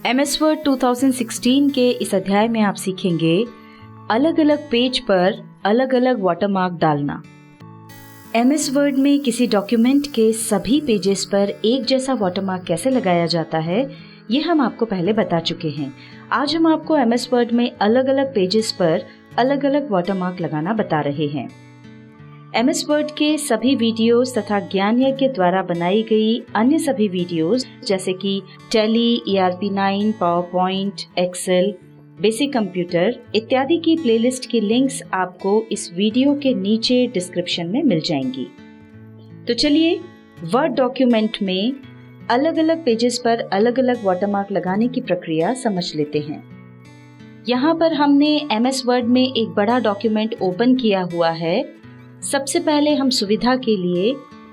MS word 2016 के इस अध्याय में आप सीखेंगे अलग अलग पेज पर अलग अलग वाटरमार्क डालना। MS वर्ड में किसी डॉक्यूमेंट के सभी पेजेस पर एक जैसा वाटरमार्क कैसे लगाया जाता है, ये हम आपको पहले बता चुके हैं। आज हम आपको MS वर्ड में अलग अलग पेजेस पर अलग अलग वाटरमार्क लगाना बता रहे हैं। MS वर्ड के सभी वीडियोस तथा ज्ञान यज्ञ द्वारा बनाई गई अन्य सभी वीडियोस जैसे कि Tally, ERP9, PowerPoint, Excel, basic computer इत्यादि की प्लेलिस्ट की लिंक्स आपको इस वीडियो के नीचे डिस्क्रिप्शन में मिल जाएंगी। तो चलिए वर्ड डॉक्यूमेंट में अलग अलग पेजेस पर अलग अलग वाटरमार्क लगाने की प्रक्रिया समझ लेते हैं। यहाँ पर हमने MS वर्ड में एक बड़ा डॉक्यूमेंट ओपन किया हुआ है। सबसे पहले हम सुविधा के लिए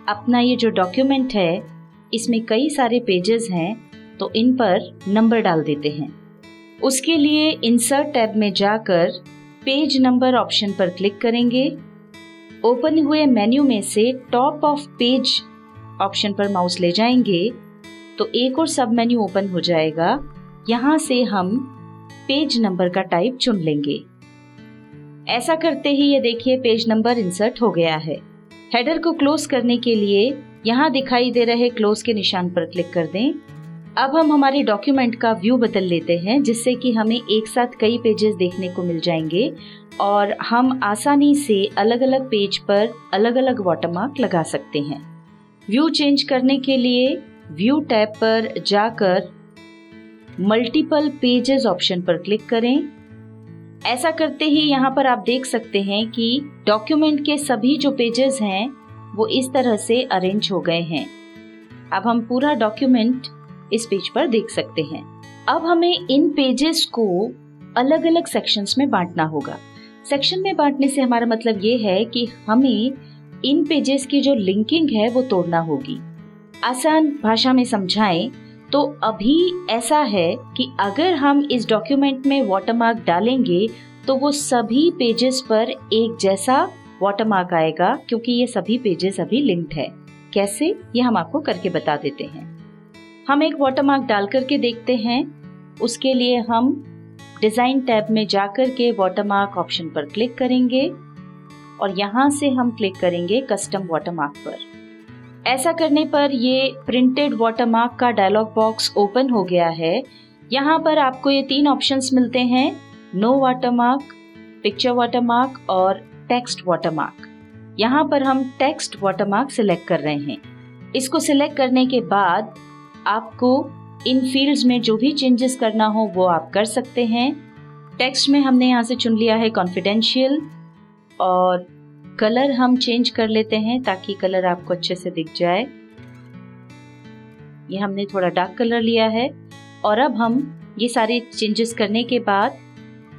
अपना ये जो डॉक्यूमेंट है इसमें कई सारे पेजेस हैं, तो इन पर नंबर डाल देते हैं। उसके लिए इंसर्ट टैब में जाकर पेज नंबर ऑप्शन पर क्लिक करेंगे। ओपन हुए मेन्यू में से टॉप ऑफ पेज ऑप्शन पर माउस ले जाएंगे तो एक और सब मेन्यू ओपन हो जाएगा। यहाँ से हम पेज नंबर का टाइप चुन लेंगे। ऐसा करते ही ये देखिए पेज नंबर इंसर्ट हो गया है। हेडर को क्लोज करने के लिए यहाँ दिखाई दे रहे क्लोज के निशान पर क्लिक कर दें। अब हम हमारे डॉक्यूमेंट का व्यू बदल लेते हैं जिससे कि हमें एक साथ कई पेजेस देखने को मिल जाएंगे और हम आसानी से अलग अलग पेज पर अलग अलग वाटरमार्क लगा सकते हैं। व्यू चेंज करने के लिए व्यू टैब पर जाकर मल्टीपल पेजेस ऑप्शन पर क्लिक करें। ऐसा करते ही यहाँ पर आप देख सकते हैं कि डॉक्यूमेंट के सभी जो पेजेस हैं वो इस तरह से अरेंज हो गए हैं। अब हम पूरा डॉक्यूमेंट इस पेज पर देख सकते हैं। अब हमें इन पेजेस को अलग अलग सेक्शंस में बांटना होगा। सेक्शन में बांटने से हमारा मतलब ये है कि हमें इन पेजेस की जो लिंकिंग है वो तोड़ना होगी। आसान भाषा में समझाएं तो अभी ऐसा है कि अगर हम इस डॉक्यूमेंट में वाटरमार्क डालेंगे तो वो सभी पेजेस पर एक जैसा वाटरमार्क आएगा क्योंकि ये सभी पेजेस अभी लिंक्ड है। कैसे, ये हम आपको करके बता देते हैं। हम एक वाटरमार्क डाल करके देखते हैं। उसके लिए हम डिजाइन टैब में जाकर के वाटरमार्क ऑप्शन पर क्लिक करेंगे और यहाँ से हम क्लिक करेंगे कस्टम वाटरमार्क पर। ऐसा करने पर ये प्रिंटेड वाटरमार्क का डायलॉग बॉक्स ओपन हो गया है। यहाँ पर आपको ये 3 ऑप्शंस मिलते हैं, नो वाटरमार्क, पिक्चर वाटरमार्क और टेक्स्ट वाटरमार्क। यहाँ पर हम टेक्स्ट वाटरमार्क सिलेक्ट कर रहे हैं। इसको सिलेक्ट करने के बाद आपको इन फील्ड्स में जो भी चेंजेस करना हो वो आप कर सकते हैं। टेक्स्ट में हमने यहाँ से चुन लिया है कॉन्फिडेंशियल और कलर हम चेंज कर लेते हैं ताकि कलर आपको अच्छे से दिख जाए। ये हमने थोड़ा डार्क कलर लिया है और अब हम ये सारे चेंजेस करने के बाद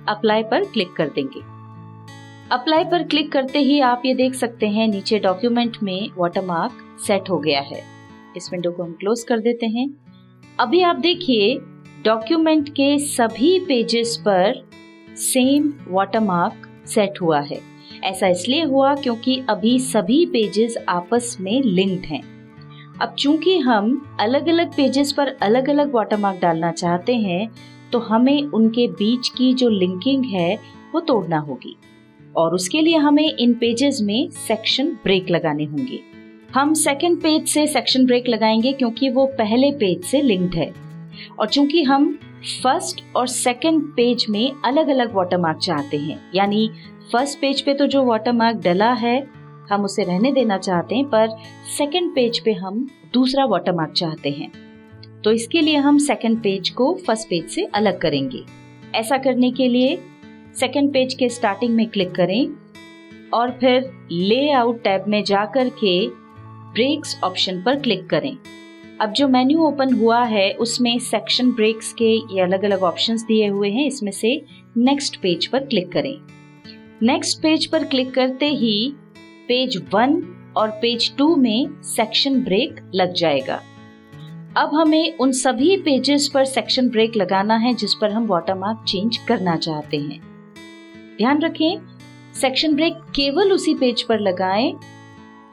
अप्लाई पर क्लिक कर देंगे। अप्लाई पर क्लिक करते ही आप ये देख सकते हैं नीचे डॉक्यूमेंट में वाटरमार्क सेट हो गया है। इस विंडो को हम क्लोज कर देते हैं। अभी आप देखिए डॉक्यूमेंट के सभी पेजेस पर सेम वाटरमार्क सेट हुआ है। ऐसा इसलिए हुआ क्योंकि अभी सभी पेजेस आपस में लिंक्ड हैं। अब चूंकि हम अलग अलग पेजेस पर अलग अलग वाटरमार्क डालना चाहते हैं तो हमें उनके बीच की जो लिंकिंग है वो तोड़ना होगी और उसके लिए हमें इन पेजेस में सेक्शन ब्रेक लगाने होंगे। हम सेकंड पेज से सेक्शन ब्रेक लगाएंगे क्योंकि वो पहले पेज से लिंक्ड है और चूंकि हम फर्स्ट और सेकंड पेज में अलग अलग वाटरमार्क चाहते हैं, यानी फर्स्ट पेज पे तो जो वाटरमार्क डला है हम उसे रहने देना चाहते हैं, पर सेकंड पेज पे हम दूसरा वाटरमार्क चाहते हैं। तो इसके लिए हम सेकंड पेज को फर्स्ट पेज से अलग करेंगे। ऐसा करने के लिए सेकंड पेज के स्टार्टिंग में क्लिक करें और फिर लेआउट टैब में जाकर के ब्रेक्स ऑप्शन पर क्लिक करें। अब जो मेन्यू ओपन हुआ है उसमें सेक्शन ब्रेक्स के ये अलग अलग ऑप्शंस दिए हुए हैं। इसमें से नेक्स्ट पेज पर क्लिक करें। नेक्स्ट पेज पर क्लिक करते ही पेज 1 और पेज 2 में सेक्शन ब्रेक लग जाएगा। अब हमें उन सभी पेजेस पर सेक्शन ब्रेक लगाना है जिस पर हम वाटरमार्क चेंज करना चाहते हैं। ध्यान रखें, सेक्शन ब्रेक केवल उसी पेज पर लगाएं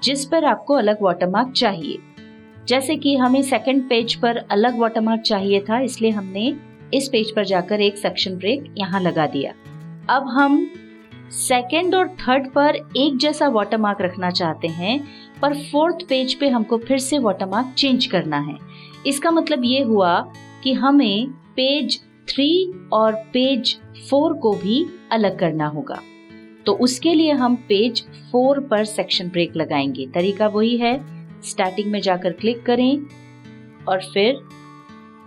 जिस पर आपको अलग वाटरमार्क चाहिए। जैसे कि हमें सेकंड पेज पर अलग वाटरमार्क चाहिए था, इसलिए हमने इस पेज पर जाकर एक सेक्शन ब्रेक यहाँ लगा दिया। अब हम सेकंड और थर्ड पर एक जैसा वाटरमार्क रखना चाहते हैं, पर फोर्थ पेज पे हमको फिर से वाटरमार्क चेंज करना है। इसका मतलब ये हुआ कि हमें पेज 3 और पेज 4 को भी अलग करना होगा। तो उसके लिए हम पेज 4 पर सेक्शन ब्रेक लगाएंगे। तरीका वही है, स्टार्टिंग में जाकर क्लिक करें और फिर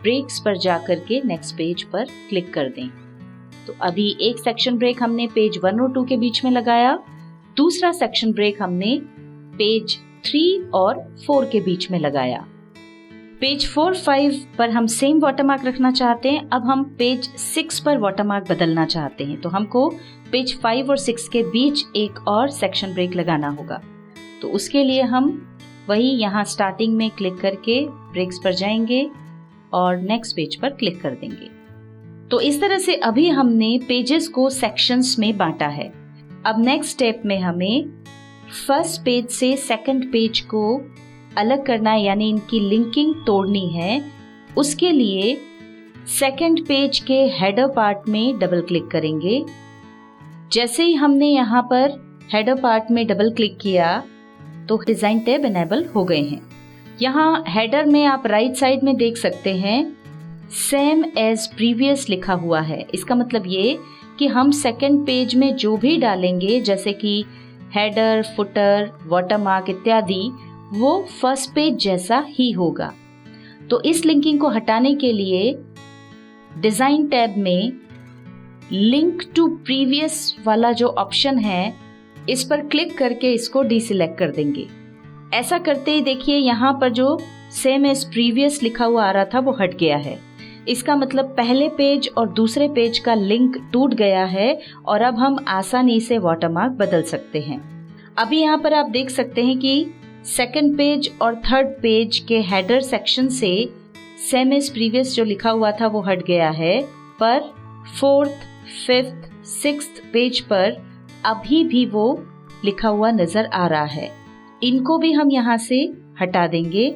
ब्रेक्स पर जाकर के नेक्स्ट पेज पर क्लिक कर दें। तो अभी एक सेक्शन ब्रेक हमने पेज 1 और 2 के बीच में लगाया, दूसरा सेक्शन ब्रेक हमने पेज 3 और 4 के बीच में लगाया। पेज 4, 5 पर हम सेम वाटरमार्क रखना चाहते हैं। अब हम पेज 6 पर वाटरमार्क बदलना चाहते हैं, तो हमको पेज 5 और 6 के बीच एक और सेक्शन ब्रेक लगाना होगा। तो उसके लिए हम वही यहाँ स्टार्टिंग में क्लिक करके ब्रेक्स पर जाएंगे और नेक्स्ट पेज पर क्लिक कर देंगे। तो इस तरह से अभी हमने पेजेस को सेक्शंस में बांटा है। अब नेक्स्ट स्टेप में हमें फर्स्ट पेज से सेकंड पेज को अलग करना है, यानी इनकी लिंकिंग तोड़नी है। उसके लिए सेकंड पेज के हेडर पार्ट में डबल क्लिक करेंगे। जैसे ही हमने यहाँ पर हेडर पार्ट में डबल क्लिक किया तो डिजाइन टैब इनेबल हो गए हैं। यहाँ हेडर में आप राइट साइड में देख सकते हैं सेम एज प्रीवियस लिखा हुआ है। इसका मतलब ये कि हम सेकंड पेज में जो भी डालेंगे, जैसे कि हेडर, फुटर, वाटरमार्क इत्यादि, वो फर्स्ट पेज जैसा ही होगा। तो इस लिंकिंग को हटाने के लिए डिजाइन टैब में लिंक टू प्रीवियस वाला जो ऑप्शन है, इस पर क्लिक करके इसको डीसिलेक्ट कर देंगे। ऐसा करते ही देखिए यहाँ पर जो सेम एज प्रीवियस लिखा हुआ आ रहा था वो हट गया है। इसका मतलब पहले पेज और दूसरे पेज का लिंक टूट गया है और अब हम आसानी से वाटरमार्क बदल सकते हैं। अभी यहाँ पर आप देख सकते हैं कि सेकंड पेज और थर्ड पेज के हेडर सेक्शन से सेम एज प्रीवियस जो लिखा हुआ था वो हट गया है, पर फोर्थ, फिफ्थ, सिक्स्थ पेज पर अभी भी वो लिखा हुआ नजर आ रहा है। इनको भी हम यहाँ से हटा देंगे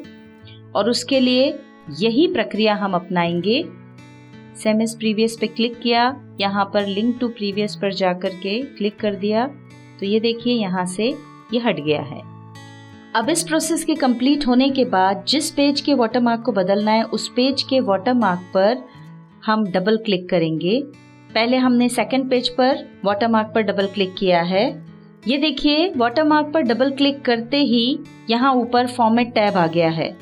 और उसके लिए यही प्रक्रिया हम अपनाएंगे। सेम एज प्रीवियस पे क्लिक किया, यहाँ पर लिंक टू प्रीवियस पर जाकर के क्लिक कर दिया, तो ये देखिए यहाँ से ये हट गया है। अब इस प्रोसेस के कंप्लीट होने के बाद जिस पेज के वाटरमार्क को बदलना है उस पेज के वाटरमार्क पर हम डबल क्लिक करेंगे। पहले हमने सेकंड पेज पर वाटरमार्क पर डबल क्लिक किया है। ये देखिए वाटरमार्क पर डबल क्लिक करते ही यहाँ ऊपर फॉर्मेट टैब आ गया है।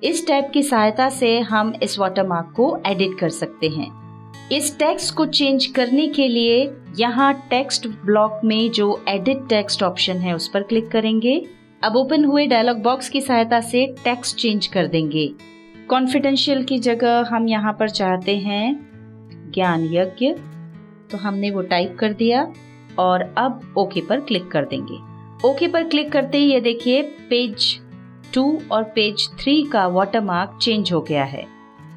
इस टैब की सहायता से हम इस वाटरमार्क को एडिट कर सकते हैं। इस टेक्स्ट को चेंज करने के लिए यहाँ टेक्स्ट ब्लॉक में जो एडिट टेक्स्ट ऑप्शन है उस पर क्लिक करेंगे। अब ओपन हुए डायलॉग बॉक्स की सहायता से टेक्स्ट चेंज कर देंगे। कॉन्फिडेंशियल की जगह हम यहाँ पर चाहते हैं ज्ञान यज्ञ, तो हमने वो टाइप कर दिया और अब ओके पर क्लिक कर देंगे। ओके पर क्लिक करते ही ये देखिए पेज 2 और पेज 3 का वाटरमार्क चेंज हो गया है,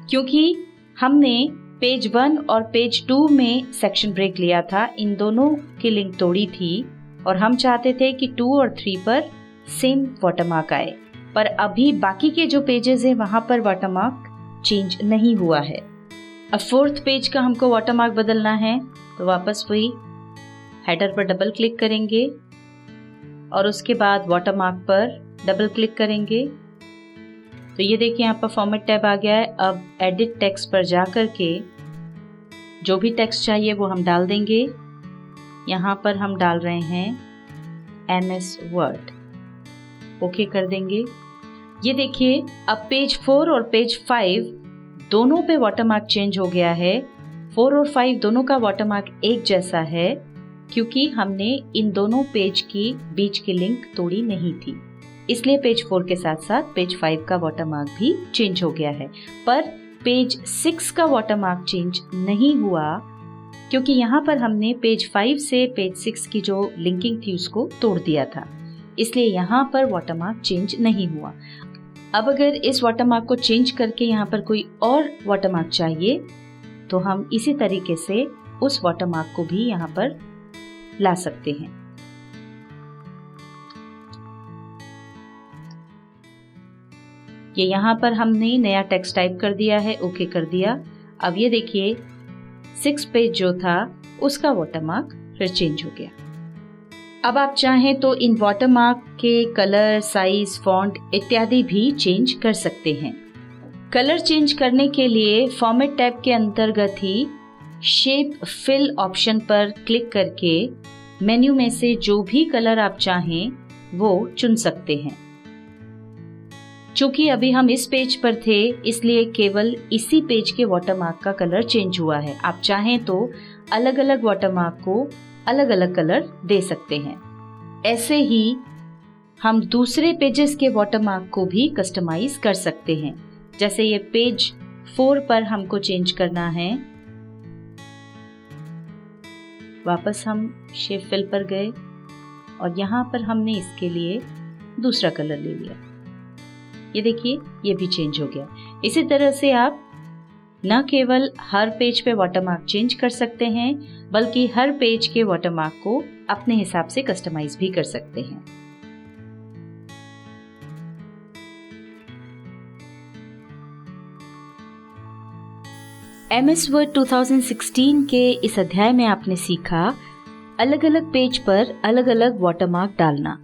क्योंकि हमने पेज 1 और पेज 2 में सेक्शन ब्रेक लिया था। इन दोनों की लिंक तोड़ी थी और हम चाहते थे कि 2 और 3 पर सेम वाटरमार्क आए, पर अभी बाकी के जो पेजेस हैं वहां पर वाटरमार्क चेंज नहीं हुआ है। अब फोर्थ पेज का हमको वाटरमार्क बदलना है, तो वापस वही हेडर पर डबल क्लिक करेंगे और उसके बाद वाटरमार्क पर डबल क्लिक करेंगे। तो ये देखिए यहाँ पर फॉर्मेट टैब आ गया है। अब एडिट टेक्स्ट पर जा कर के जो भी टेक्स्ट चाहिए वो हम डाल देंगे। यहाँ पर हम डाल रहे हैं MS वर्ड, ओके कर देंगे। ये देखिए अब पेज 4 और पेज 5 दोनों पे वाटरमार्क चेंज हो गया है। 4 और 5 दोनों का वाटरमार्क एक जैसा है, क्योंकि हमने इन दोनों पेज की बीच की लिंक तोड़ी नहीं थी, इसलिए पेज 4 के साथ साथ पेज 5 का वाटरमार्क भी चेंज हो गया है। पर पेज 6 का वाटरमार्क चेंज नहीं हुआ, क्योंकि यहाँ पर हमने पेज 5 से पेज 6 की जो लिंकिंग थी उसको तोड़ दिया था, इसलिए यहाँ पर वाटरमार्क चेंज नहीं हुआ। अब अगर इस वाटरमार्क को चेंज करके यहाँ पर कोई और वाटरमार्क चाहिए तो हम इसी तरीके से उस वाटरमार्क को भी यहाँ पर ला सकते हैं। ये यहाँ पर हमने नया टेक्स्ट टाइप कर दिया है, ओके कर दिया। अब ये देखिए 6 पेज जो था उसका वाटरमार्क फिर चेंज हो गया। अब आप चाहें तो इन वाटरमार्क के कलर, साइज, फॉन्ट इत्यादि भी चेंज कर सकते हैं। कलर चेंज करने के लिए फॉर्मेट टैब के अंतर्गत ही शेप फिल ऑप्शन पर क्लिक करके मेन्यू में से जो भी कलर आप चाहें वो चुन सकते हैं। चूंकि अभी हम इस पेज पर थे इसलिए केवल इसी पेज के वाटरमार्क का कलर चेंज हुआ है। आप चाहें तो अलग अलग वाटरमार्क को अलग अलग कलर दे सकते हैं। ऐसे ही हम दूसरे पेजेस के वाटरमार्क को भी कस्टमाइज कर सकते हैं। जैसे ये पेज 4 पर हमको चेंज करना है, वापस हम शेप फिल पर गए और यहाँ पर हमने इसके लिए दूसरा कलर ले लिया। ये देखिए ये भी चेंज हो गया। इसी तरह से आप न केवल हर पेज पे वाटरमार्क चेंज कर सकते हैं बल्कि हर पेज के वाटरमार्क को अपने हिसाब से कस्टमाइज भी कर सकते हैं। MS वर्ड 2016 के इस अध्याय में आपने सीखा अलग अलग पेज पर अलग अलग वाटरमार्क डालना।